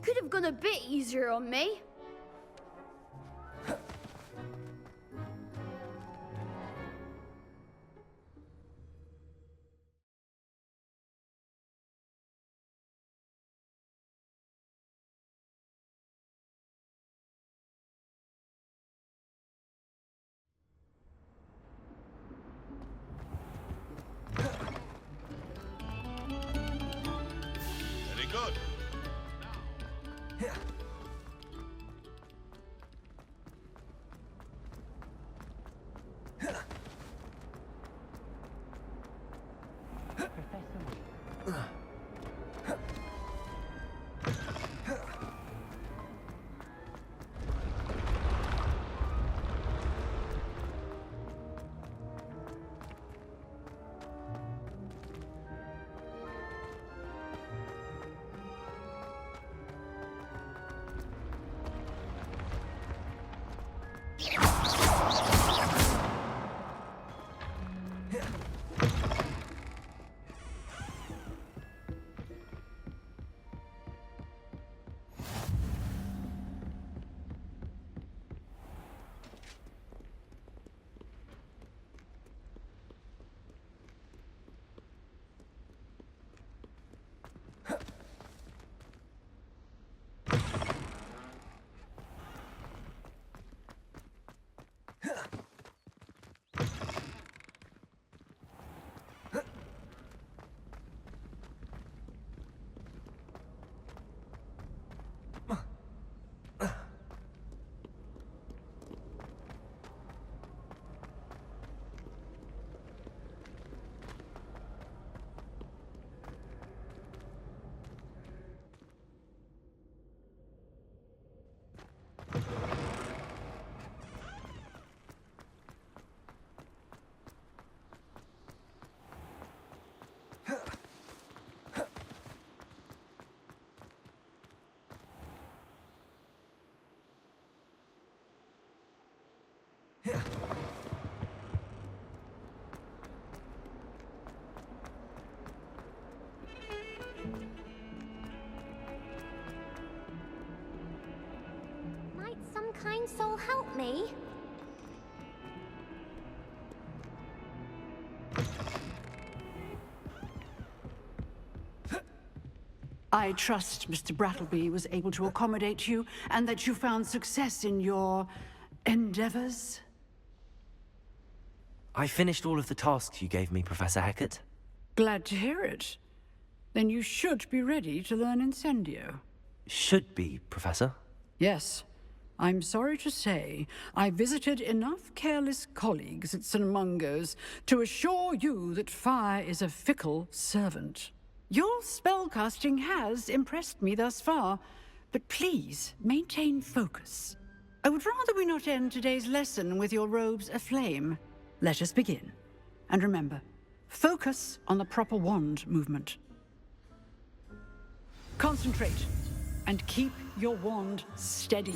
could have gone a bit easier on me. Very good. Might some kind soul help me? I trust Mr. Brattleby was able to accommodate you, and that you found success in your endeavors. I finished all of the tasks you gave me, Professor Hecat. Glad to hear it. Then you should be ready to learn Incendio. Should be, Professor. Yes. I'm sorry to say, I visited enough careless colleagues at St. Mungo's to assure you that fire is a fickle servant. Your spellcasting has impressed me thus far, but please maintain focus. I would rather we not end today's lesson with your robes aflame. Let us begin. And remember, focus on the proper wand movement. Concentrate, and keep your wand steady.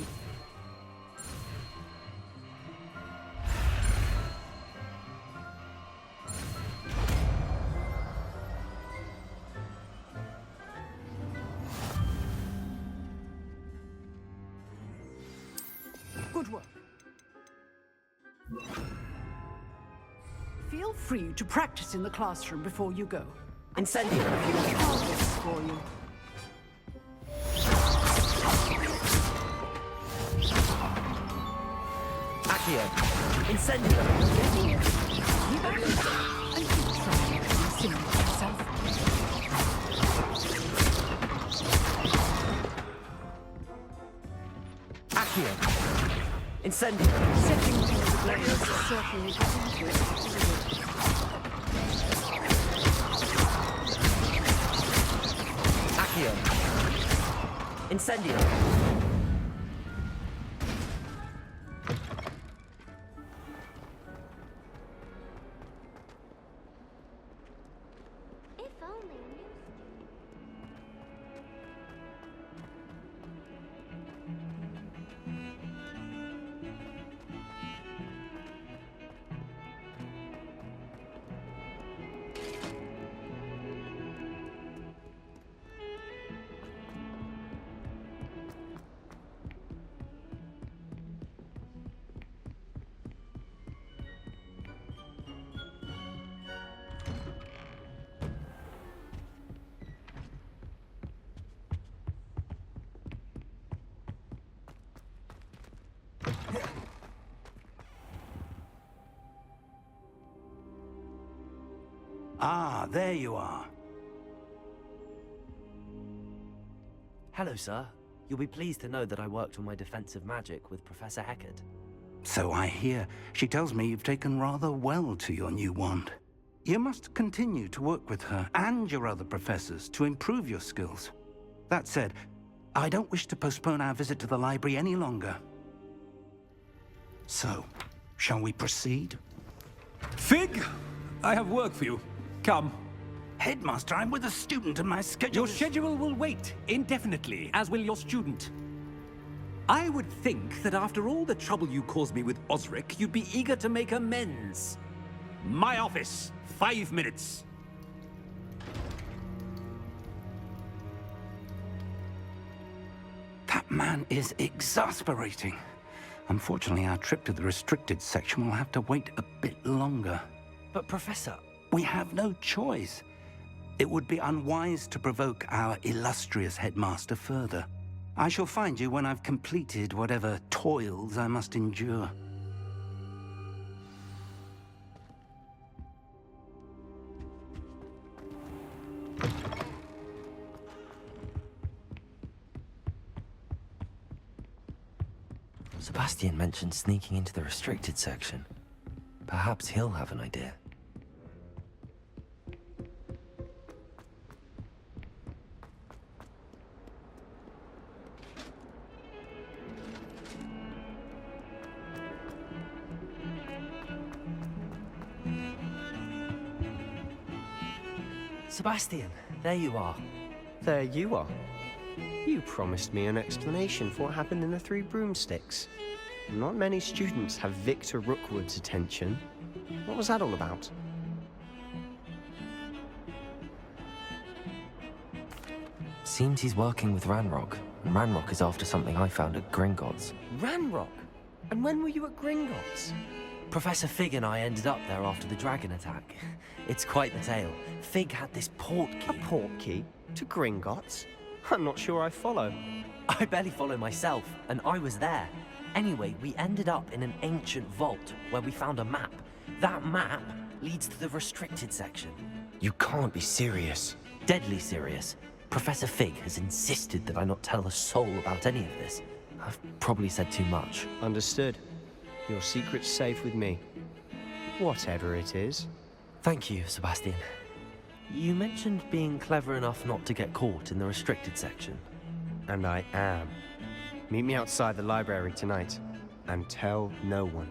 Good work. Feel free to practice in the classroom before you go. Incendio! I'll do this for you. Accio! Incendio! Keep at it, and keep trying to insinuate yourself. Accio! Incendio! Setting things ablaze certainly isn't it. Accio! Incendio! If only a new Ah, there you are. Hello, sir. You'll be pleased to know that I worked on my defensive magic with Professor Heckard. So I hear. She tells me you've taken rather well to your new wand. You must continue to work with her and your other professors to improve your skills. That said, I don't wish to postpone our visit to the library any longer. So, shall we proceed? Fig, I have work for you. Come. Headmaster, I'm with a student and my schedule Your schedule will wait indefinitely, as will your student. I would think that after all the trouble you caused me with Osric, you'd be eager to make amends. My office, 5 minutes. That man is exasperating. Unfortunately, our trip to the restricted section will have to wait a bit longer. But, Professor... We have no choice. It would be unwise to provoke our illustrious headmaster further. I shall find you when I've completed whatever toils I must endure. Sebastian mentioned sneaking into the restricted section. Perhaps he'll have an idea. Sebastian, there you are. There you are. You promised me an explanation for what happened in the Three Broomsticks. Not many students have Victor Rookwood's attention. What was that all about? Seems he's working with Ranrock, and Ranrock is after something I found at Gringotts. Ranrock? And when were you at Gringotts? Professor Fig and I ended up there after the dragon attack. It's quite the tale. Fig had this port key. A port key? To Gringotts? I'm not sure I follow. I barely follow myself, and I was there. Anyway, we ended up in an ancient vault where we found a map. That map leads to the restricted section. You can't be serious. Deadly serious. Professor Fig has insisted that I not tell a soul about any of this. I've probably said too much. Understood. Your secret's safe with me. Whatever it is. Thank you, Sebastian. You mentioned being clever enough not to get caught in the restricted section. And I am. Meet me outside the library tonight. And tell no one.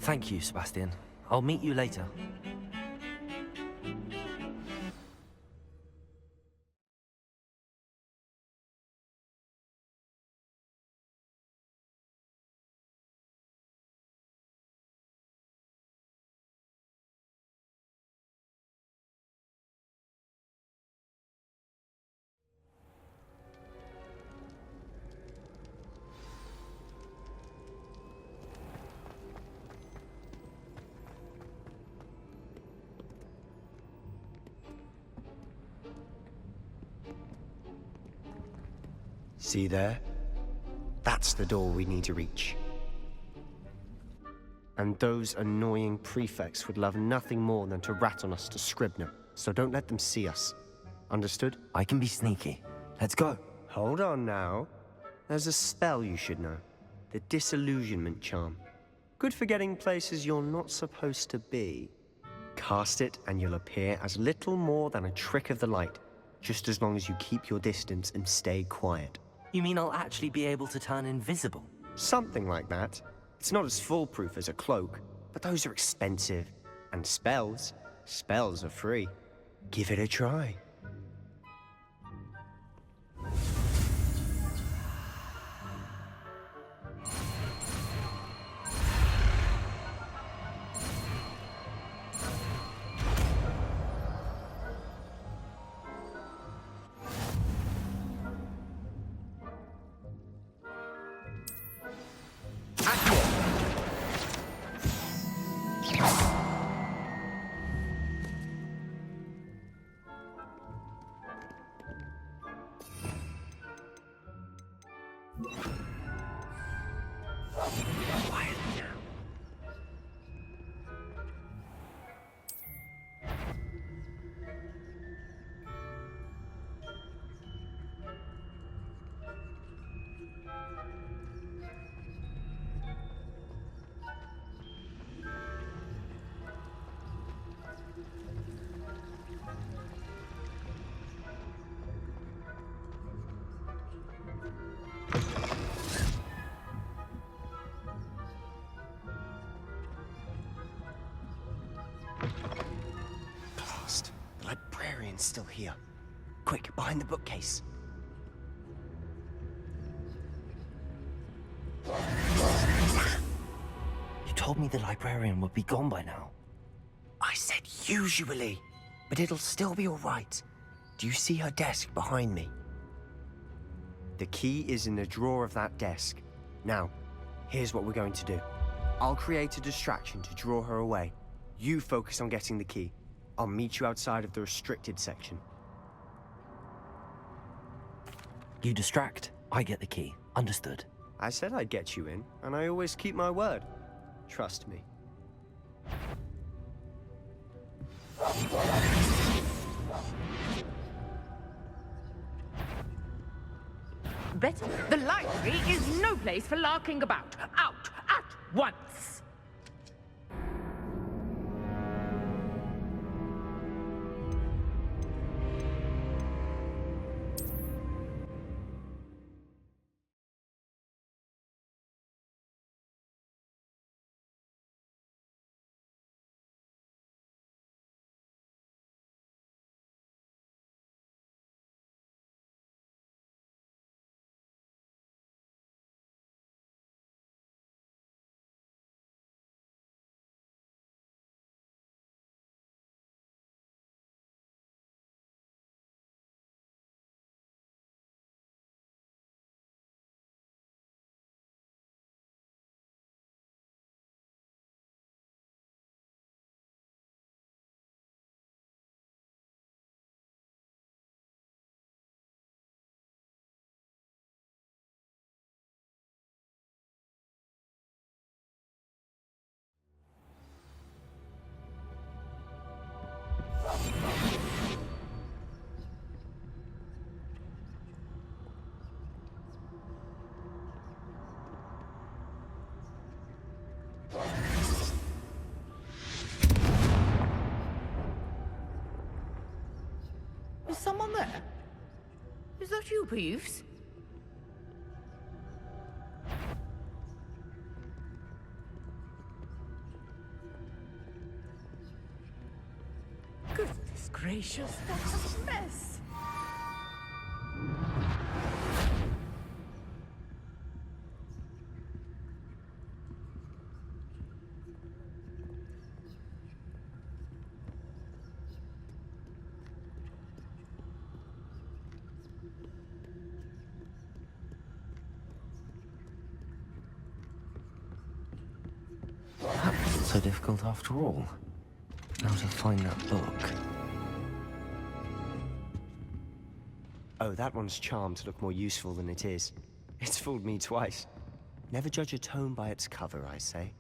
Thank you, Sebastian. I'll meet you later. See there? That's the door we need to reach. And those annoying prefects would love nothing more than to rat on us to Scribner, so don't let them see us. Understood? I can be sneaky. Let's go. Hold on now. There's a spell you should know. The Disillusionment Charm. Good for getting places you're not supposed to be. Cast it and you'll appear as little more than a trick of the light, just as long as you keep your distance and stay quiet. You mean I'll actually be able to turn invisible? Something like that. It's not as foolproof as a cloak, but those are expensive. And spells are free. Give it a try. Librarian's still here. Quick, behind the bookcase. You told me the librarian would be gone by now. I said usually, but it'll still be all right. Do you see her desk behind me? The key is in the drawer of that desk. Now, here's what we're going to do. I'll create a distraction to draw her away. You focus on getting the key. I'll meet you outside of the restricted section. You distract, I get the key. Understood. I said I'd get you in, and I always keep my word. Trust me. Betty, the library is no place for larking about. Out at once! Is someone there? Is that you, Peeves? Goodness gracious, what a mess! That wasn't so difficult after all. Now to find that book. Oh, that one's charmed to look more useful than it is. It's fooled me twice. Never judge a tome by its cover, I say.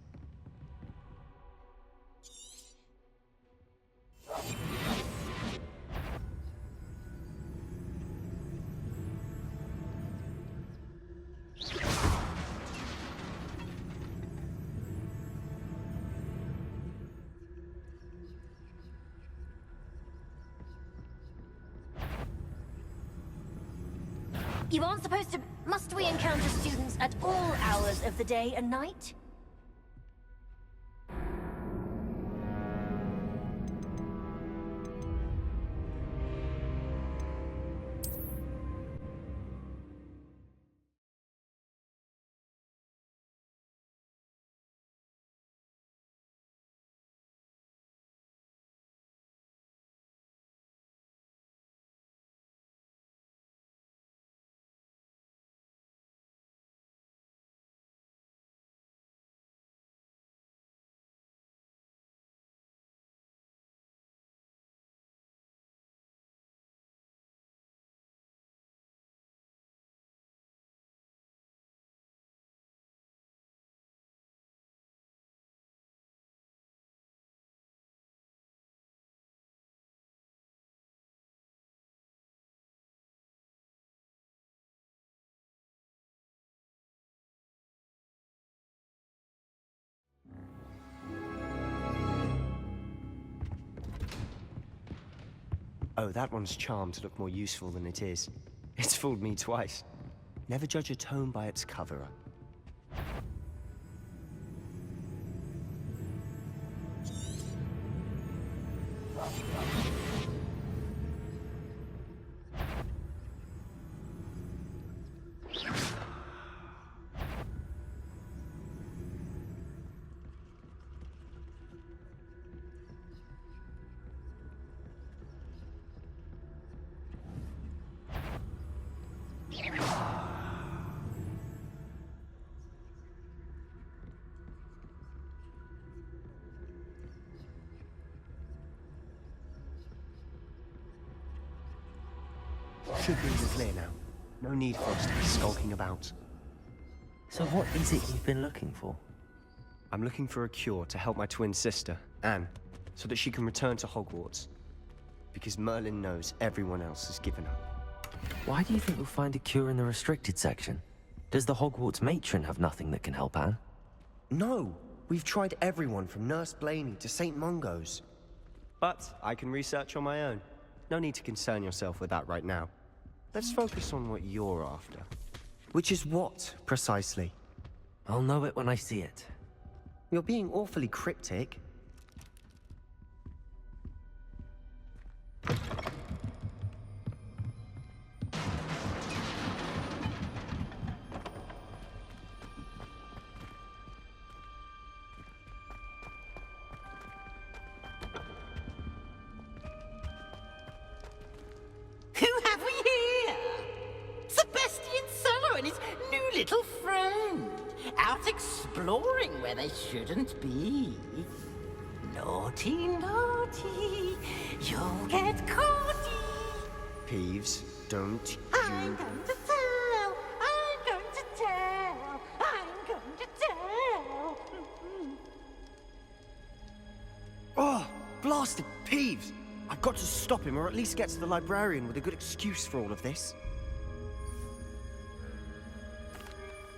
You aren't supposed to... Must we encounter students at all hours of the day and night? Oh, that one's charmed to look more useful than it is. It's fooled me twice. Never judge a tome by its cover. Should be in the clear now. No need for us to be skulking about. So what is it you've been looking for? I'm looking for a cure to help my twin sister, Anne, so that she can return to Hogwarts. Because Merlin knows everyone else has given up. Why do you think you'll find a cure in the restricted section? Does the Hogwarts matron have nothing that can help Anne? No! We've tried everyone from Nurse Blaney to St. Mungo's. But I can research on my own. No need to concern yourself with that right now. Let's focus on what you're after. Which is what, precisely? I'll know it when I see it. You're being awfully cryptic. Who have we here? Sebastian Solo and his new little friend. Out exploring where they shouldn't be. Naughty, naughty, you'll get caughty. Peeves, don't I'm you... going to tell, I'm going to tell, I'm going to tell. Oh, blasted Peeves! I've got to stop him, or at least get to the librarian with a good excuse for all of this.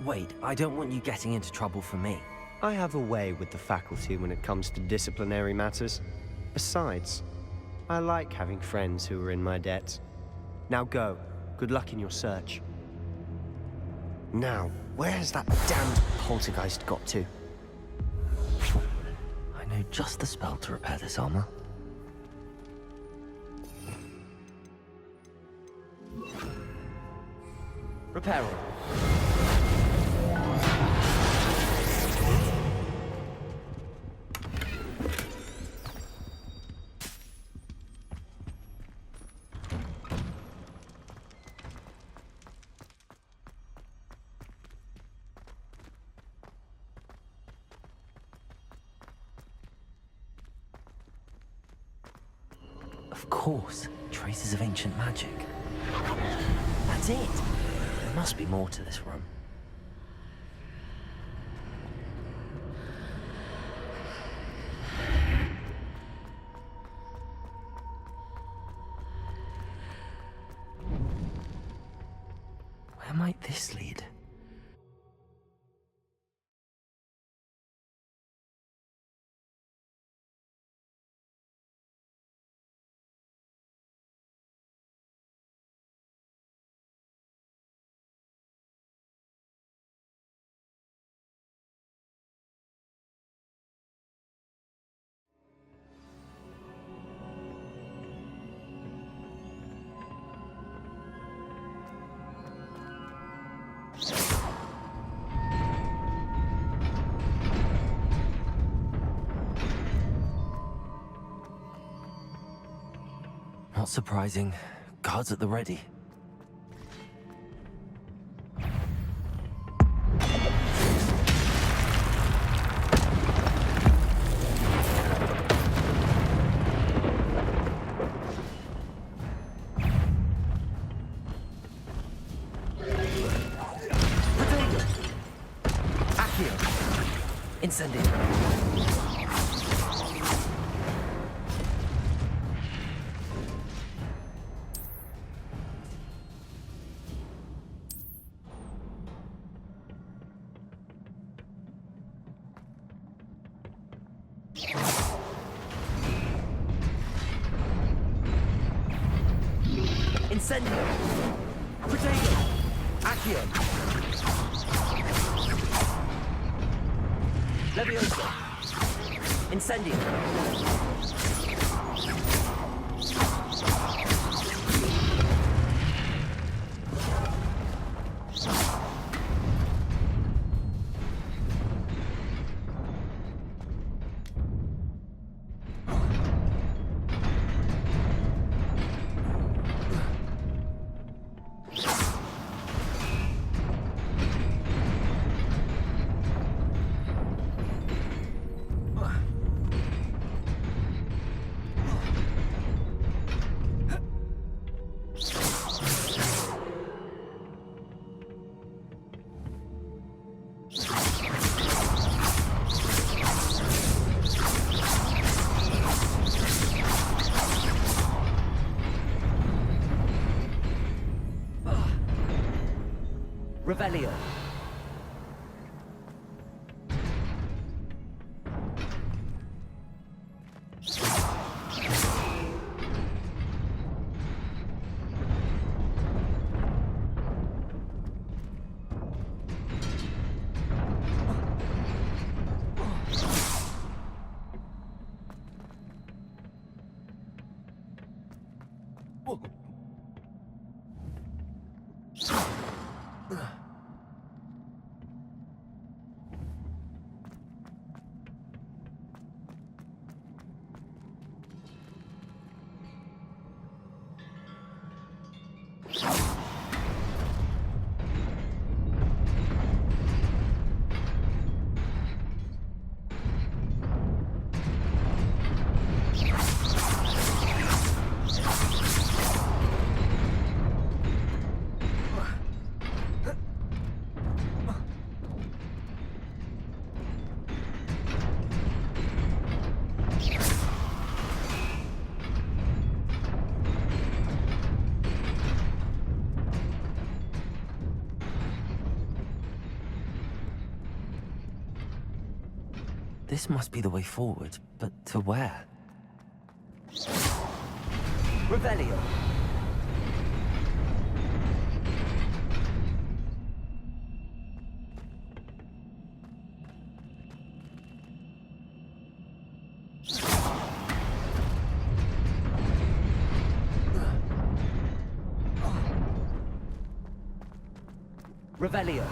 Wait, I don't want you getting into trouble for me. I have a way with the faculty when it comes to disciplinary matters. Besides, I like having friends who are in my debt. Now go. Good luck in your search. Now, where has that damned poltergeist got to? I know just the spell to repair this armor. Repair. Of course, traces of ancient magic. That's it. There must be more to this room. Where might this lead? Not surprising. Guards at the ready. Incendio. Incendio. Potato. Accio. Leviosa. Incendio. Revelio. This must be the way forward, but to where? Revelio. Revelio.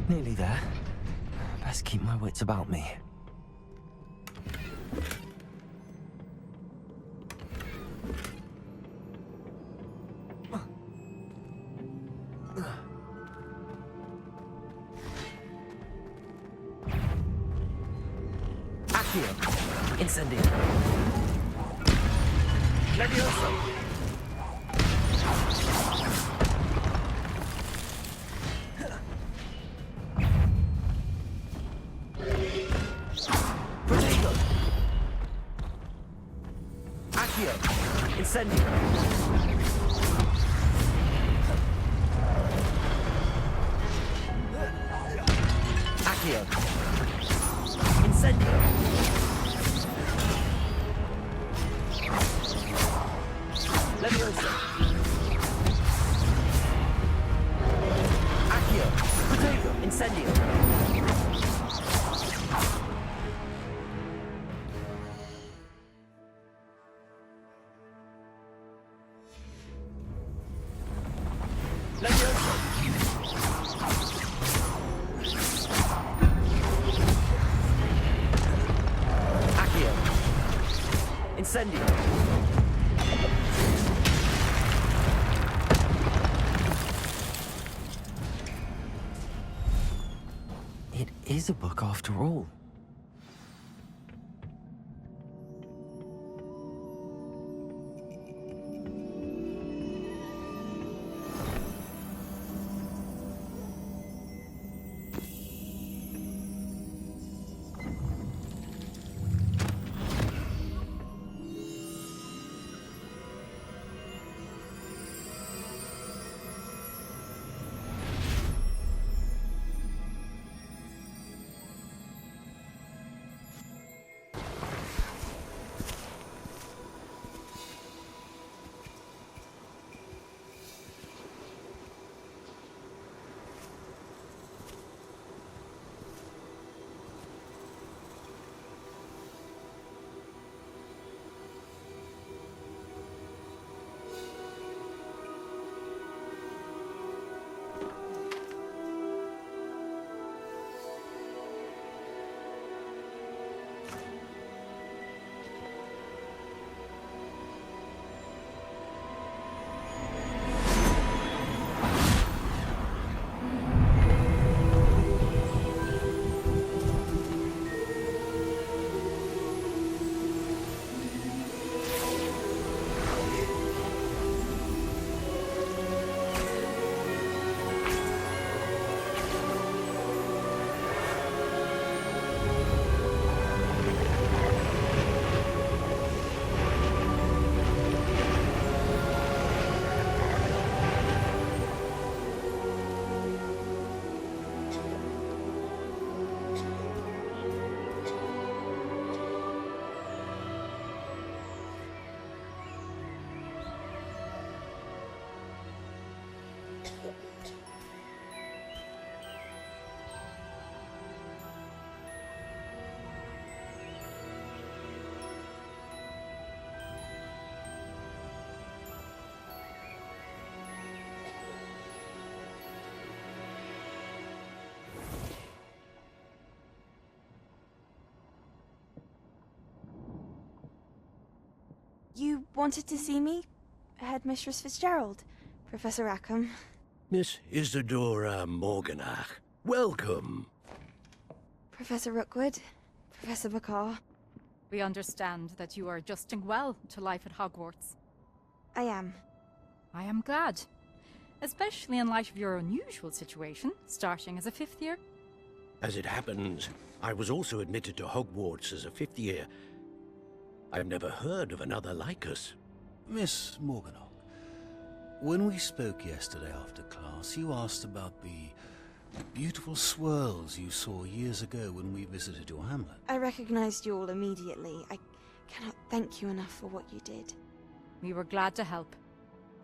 Nearly there. Best keep my wits about me. Accio. Incendio. Levioso. Incendio. Accio. Incendio. Levioso. Accio. Protego. Incendio. Incendio. It is a book after all. You wanted to see me? Headmistress Fitzgerald, Professor Rackham. Miss Isadora Morganach, welcome. Professor Rookwood, Professor Bakar. We understand that you are adjusting well to life at Hogwarts. I am. I am glad. Especially in light of your unusual situation, starting as a 5th year. As it happens, I was also admitted to Hogwarts as a 5th year. I've never heard of another like us. Miss Morganach, when we spoke yesterday after class, you asked about the beautiful swirls you saw years ago when we visited your hamlet. I recognized you all immediately. I cannot thank you enough for what you did. We were glad to help.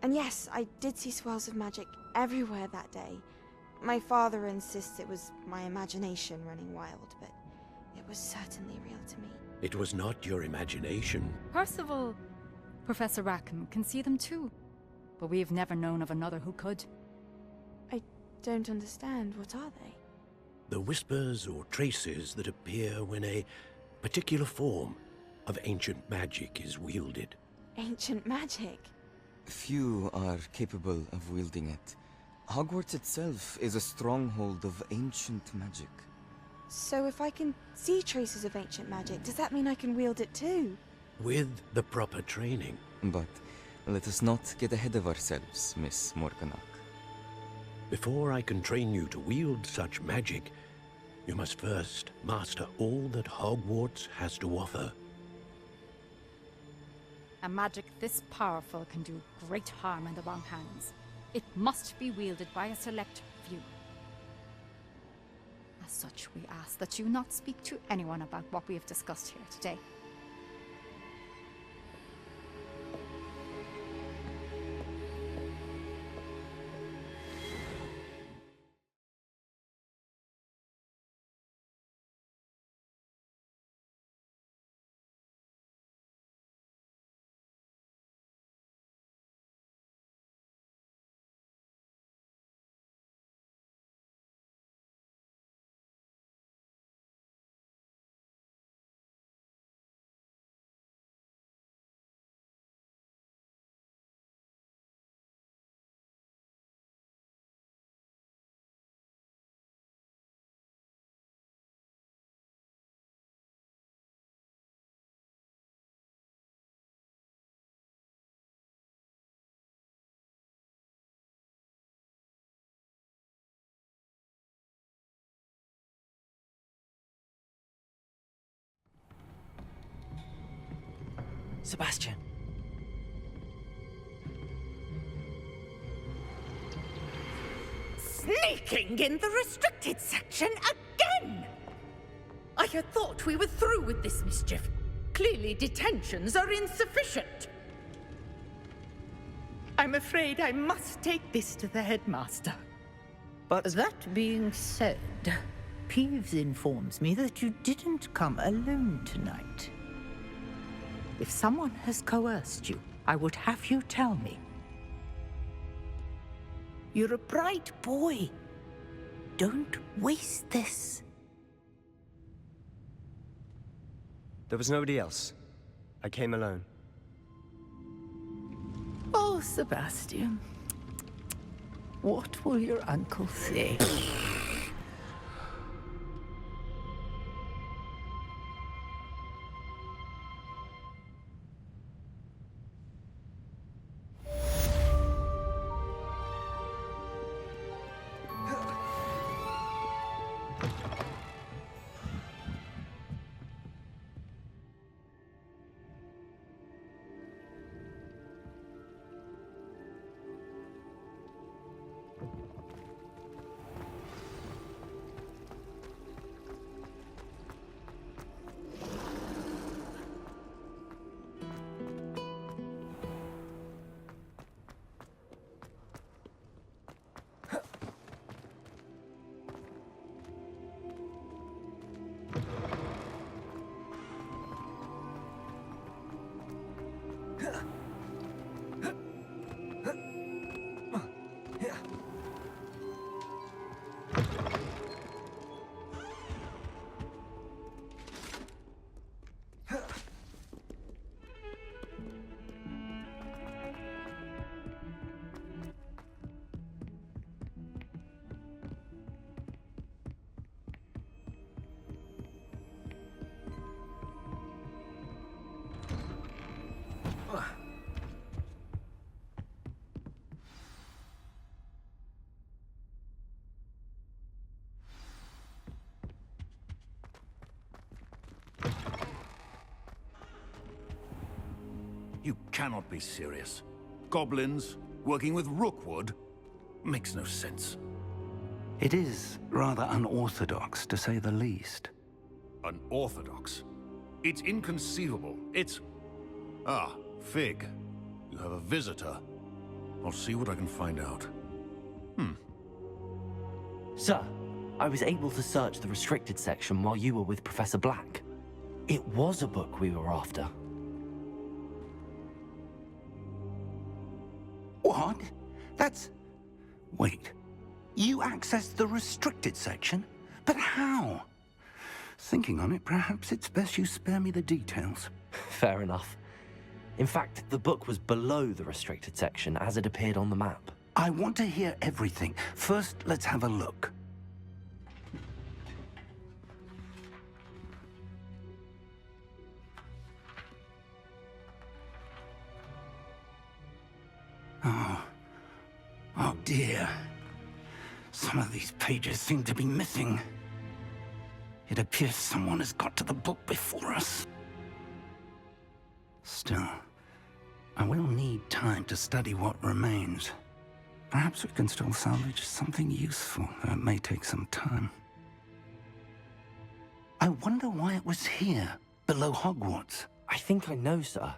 And yes, I did see swirls of magic everywhere that day. My father insists it was my imagination running wild, but it was certainly real to me. It was not your imagination. Percival, Professor Rackham can see them too. But we have never known of another who could. I don't understand. What are they? The whispers or traces that appear when a particular form of ancient magic is wielded. Ancient magic? Few are capable of wielding it. Hogwarts itself is a stronghold of ancient magic. So if I can see traces of ancient magic, does that mean I can wield it too? With the proper training. But let us not get ahead of ourselves, Miss Morganach. Before I can train you to wield such magic, you must first master all that Hogwarts has to offer. A magic this powerful can do great harm in the wrong hands. It must be wielded by a select few. As such, we ask that you not speak to anyone about what we have discussed here today. Sebastian. Sneaking in the restricted section again! I had thought we were through with this mischief. Clearly detentions are insufficient. I'm afraid I must take this to the headmaster. But that being said, Peeves informs me that you didn't come alone tonight. If someone has coerced you, I would have you tell me. You're a bright boy. Don't waste this. there was nobody else. I came alone. Oh, Sebastian. What will your uncle say? cannot be serious. Goblins working with Rookwood makes no sense. It is rather unorthodox, to say the least. Unorthodox? It's inconceivable. It's... Ah, Fig. You have a visitor. I'll see what I can find out. Sir, I was able to search the restricted section while you were with Professor Black. It was a book we were after. What? That's... Wait. You accessed the restricted section? But how? Thinking on it, perhaps it's best you spare me the details. Fair enough. In fact, the book was below the restricted section as it appeared on the map. I want to hear everything. First, let's have a look. Oh dear. Some of these pages seem to be missing. It appears someone has got to the book before us. Still, I will need time to study what remains. Perhaps we can still salvage something useful, though it may take some time. I wonder why it was here, below Hogwarts. I think I know, sir.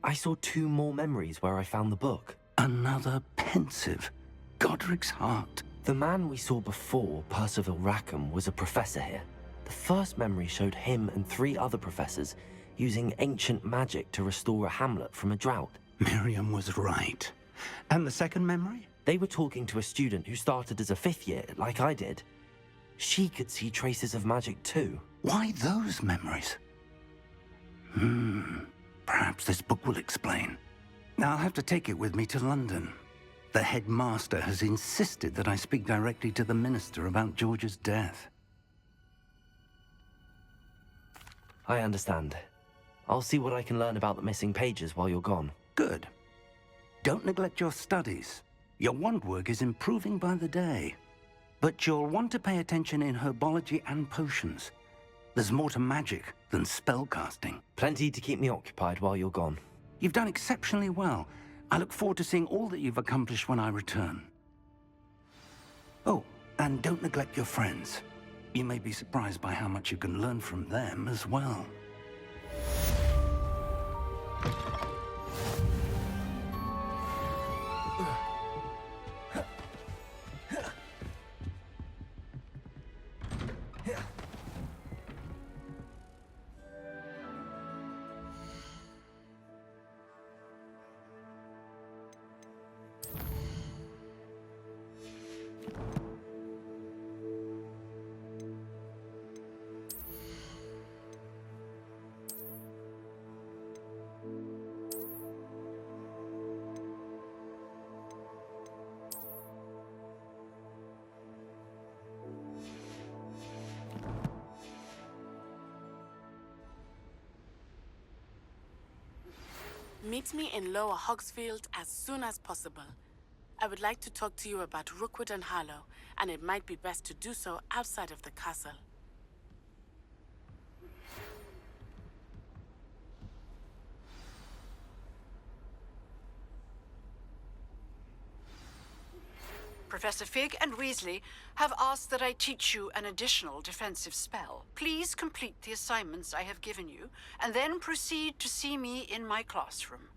I saw 2 more memories where I found the book. Another pensive. Godric's heart. The man we saw before, Percival Rackham, was a professor here. The first memory showed him and 3 other professors using ancient magic to restore a hamlet from a drought. Miriam was right. And the second memory? They were talking to a student who started as a 5th year, like I did. She could see traces of magic too. Why those memories? Perhaps this book will explain. Now I'll have to take it with me to London. The headmaster has insisted that I speak directly to the minister about George's death. I understand. I'll see what I can learn about the missing pages while you're gone. Good. Don't neglect your studies. Your wand work is improving by the day. But you'll want to pay attention in herbology and potions. There's more to magic than spellcasting. Plenty to keep me occupied while you're gone. You've done exceptionally well. I look forward to seeing all that you've accomplished when I return. Oh, and don't neglect your friends. You may be surprised by how much you can learn from them as well. Meet me in Lower Hogsfield as soon as possible. I would like to talk to you about Rookwood and Harlow, and it might be best to do so outside of the castle. Professor Fig and Weasley have asked that I teach you an additional defensive spell. Please complete the assignments I have given you, and then proceed to see me in my classroom.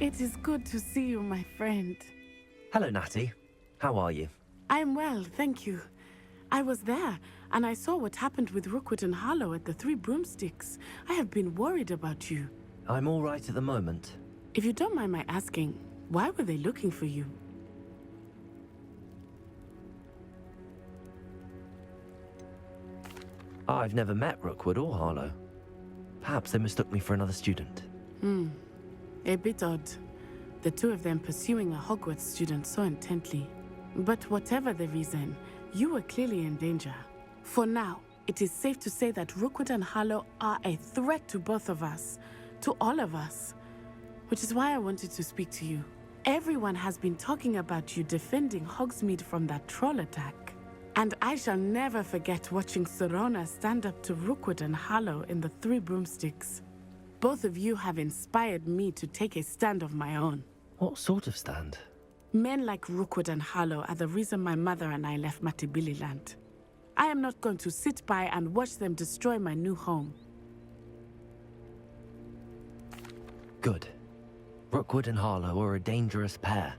It is good to see you, my friend. Hello, Natty. How are you? I'm well, thank you. I was there, and I saw what happened with Rookwood and Harlow at the Three Broomsticks. I have been worried about you. I'm all right at the moment. If you don't mind my asking, why were they looking for you? I've never met Rookwood or Harlow. Perhaps they mistook me for another student. A bit odd. The two of them pursuing a Hogwarts student so intently. But whatever the reason, you were clearly in danger. For now, it is safe to say that Rookwood and Harlow are a threat to both of us. To all of us. Which is why I wanted to speak to you. Everyone has been talking about you defending Hogsmeade from that troll attack. And I shall never forget watching Serona stand up to Rookwood and Harlow in the Three Broomsticks. Both of you have inspired me to take a stand of my own. What sort of stand? Men like Rookwood and Harlow are the reason my mother and I left Matabeleland. I am not going to sit by and watch them destroy my new home. Good. Rookwood and Harlow are a dangerous pair.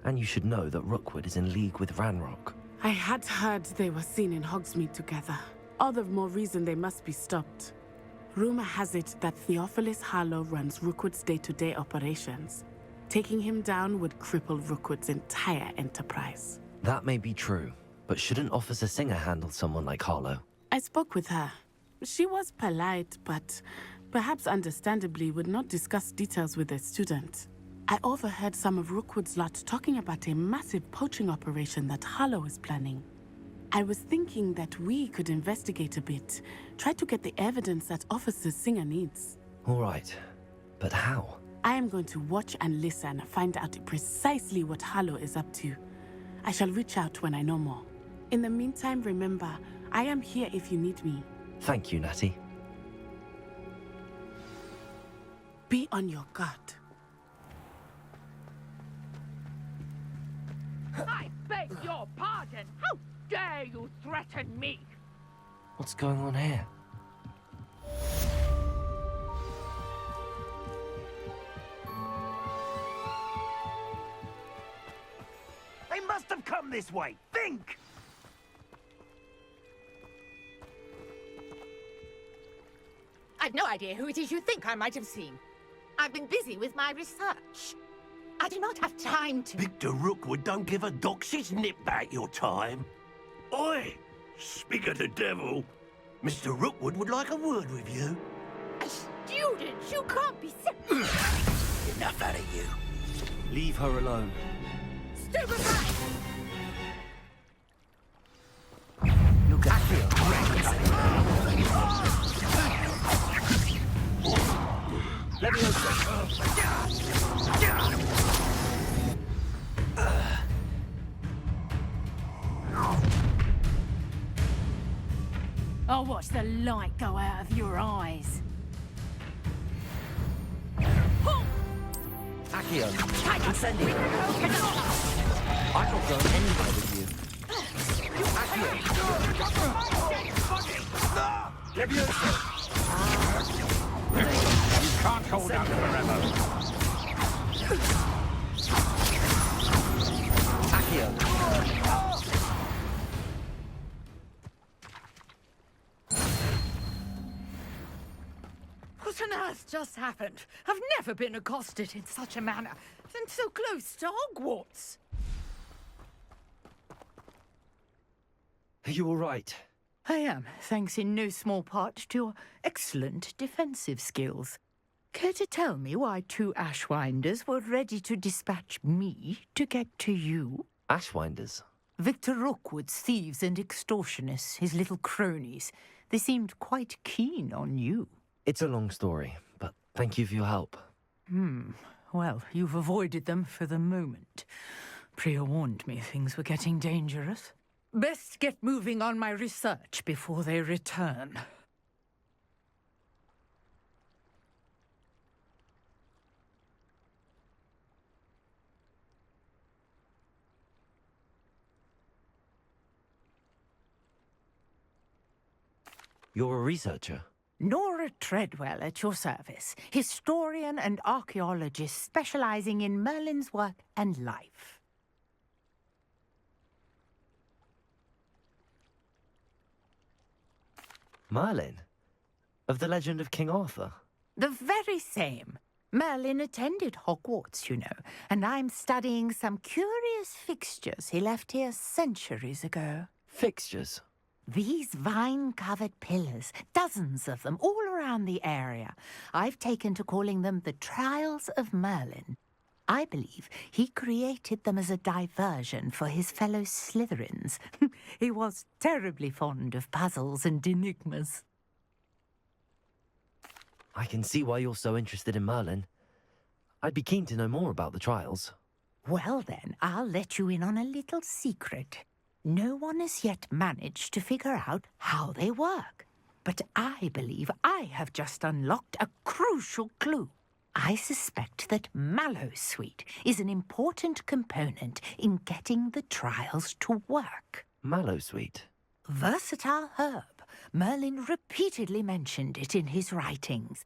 And you should know that Rookwood is in league with Ranrock. I had heard they were seen in Hogsmeade together. All the more reason they must be stopped. Rumor has it that Theophilus Harlow runs Rookwood's day-to-day operations. Taking him down would cripple Rookwood's entire enterprise. That may be true, but shouldn't Officer Singer handle someone like Harlow? I spoke with her. She was polite, but perhaps understandably, would not discuss details with a student. I overheard some of Rookwood's lot talking about a massive poaching operation that Harlow is planning. I was thinking that we could investigate a bit, try to get the evidence that Officer Singer needs. All right, but how? I am going to watch and listen, find out precisely what Harlow is up to. I shall reach out when I know more. In the meantime, remember, I am here if you need me. Thank you, Natty. Be on your guard. I beg your pardon! How dare you threaten me? What's going on here? They must have come this way. Think! I've no idea who it is you think I might have seen. I've been busy with my research. I do not have time to... Victor Rookwood don't give a doxy's nip back your time. Oi! Speak of the devil. Mr. Rookwood would like a word with you. A student? You can't be... Enough out of you. Leave her alone. Stupid right! Look at here. Let me I'll watch the light go out of your eyes. Accio, incendio. I'm not going anywhere with you. Accio. Leviosa! You can't hold out forever. Accio. What on earth just happened? I've never been accosted in such a manner, and so close to Hogwarts. Are you all right? I am, thanks in no small part to your excellent defensive skills. Care to tell me why two Ashwinders were ready to dispatch me to get to you? Ashwinders? Victor Rookwood's thieves and extortionists, his little cronies. They seemed quite keen on you. It's a long story, but thank you for your help. Well, you've avoided them for the moment. Priya warned me things were getting dangerous. Best get moving on my research before they return. You're a researcher? Nora Treadwell at your service, historian and archaeologist specializing in Merlin's work and life. Merlin? Of the legend of King Arthur? The very same. Merlin attended Hogwarts, you know, and I'm studying some curious fixtures he left here centuries ago. Fixtures? These vine-covered pillars, dozens of them, all around the area. I've taken to calling them the Trials of Merlin. I believe he created them as a diversion for his fellow Slytherins. He was terribly fond of puzzles and enigmas. I can see why you're so interested in Merlin. I'd be keen to know more about the trials. Well then, I'll let you in on a little secret. No one has yet managed to figure out how they work. But I believe I have just unlocked a crucial clue. I suspect that Mallowsweet is an important component in getting the trials to work. Mallowsweet? Versatile herb. Merlin repeatedly mentioned it in his writings.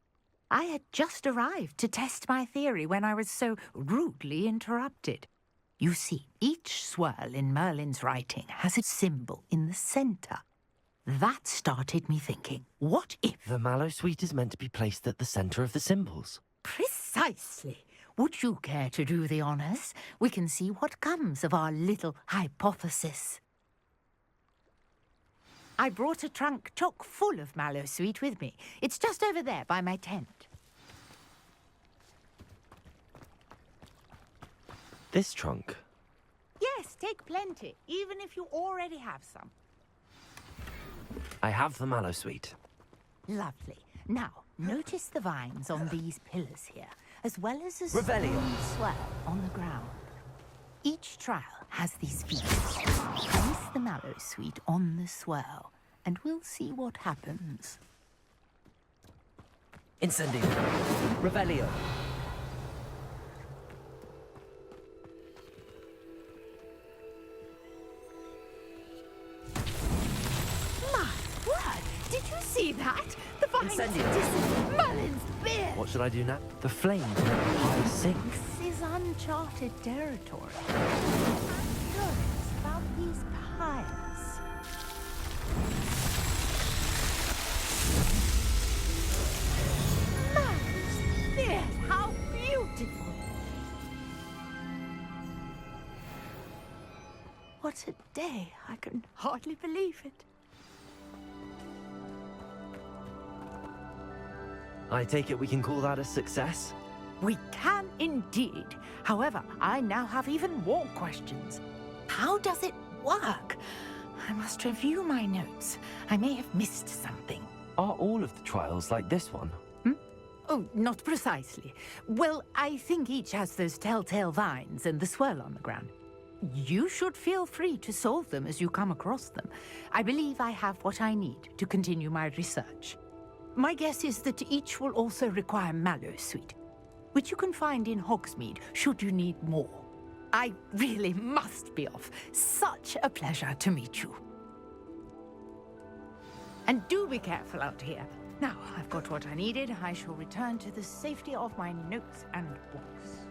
I had just arrived to test my theory when I was so rudely interrupted. You see, each swirl in Merlin's writing has a symbol in the centre. That started me thinking, what if... The Mallowsweet is meant to be placed at the centre of the symbols. Precisely. Would you care to do the honours? We can see what comes of our little hypothesis. I brought a trunk chock full of mallow sweet with me. It's just over there by my tent. This trunk? Yes, take plenty, even if you already have some. I have the mallow sweet. Lovely. Now, notice the vines on these pillars here, as well as a Revelio. small swell on the ground. Each trial has these features. Place the mallow sweet on the swell, and we'll see what happens. Incendio. Revelio. My word! Did you see that? The vines Incendio. dissipate Merlin's beard! What should I do now? The flames make the pyre sink. This is uncharted territory. I'm curious about these pyres. Merlin's beard! How beautiful! What a day! I can hardly believe it. I take it we can call that a success? We can indeed. However, I now have even more questions. How does it work? I must review my notes. I may have missed something. Are all of the trials like this one? Oh, not precisely. Well, I think each has those telltale vines and the swirl on the ground. You should feel free to solve them as you come across them. I believe I have what I need to continue my research. My guess is that each will also require mallow sweet, which you can find in Hogsmeade should you need more. I really must be off. Such a pleasure to meet you. And do be careful out here. Now, I've got what I needed. I shall return to the safety of my notes and books.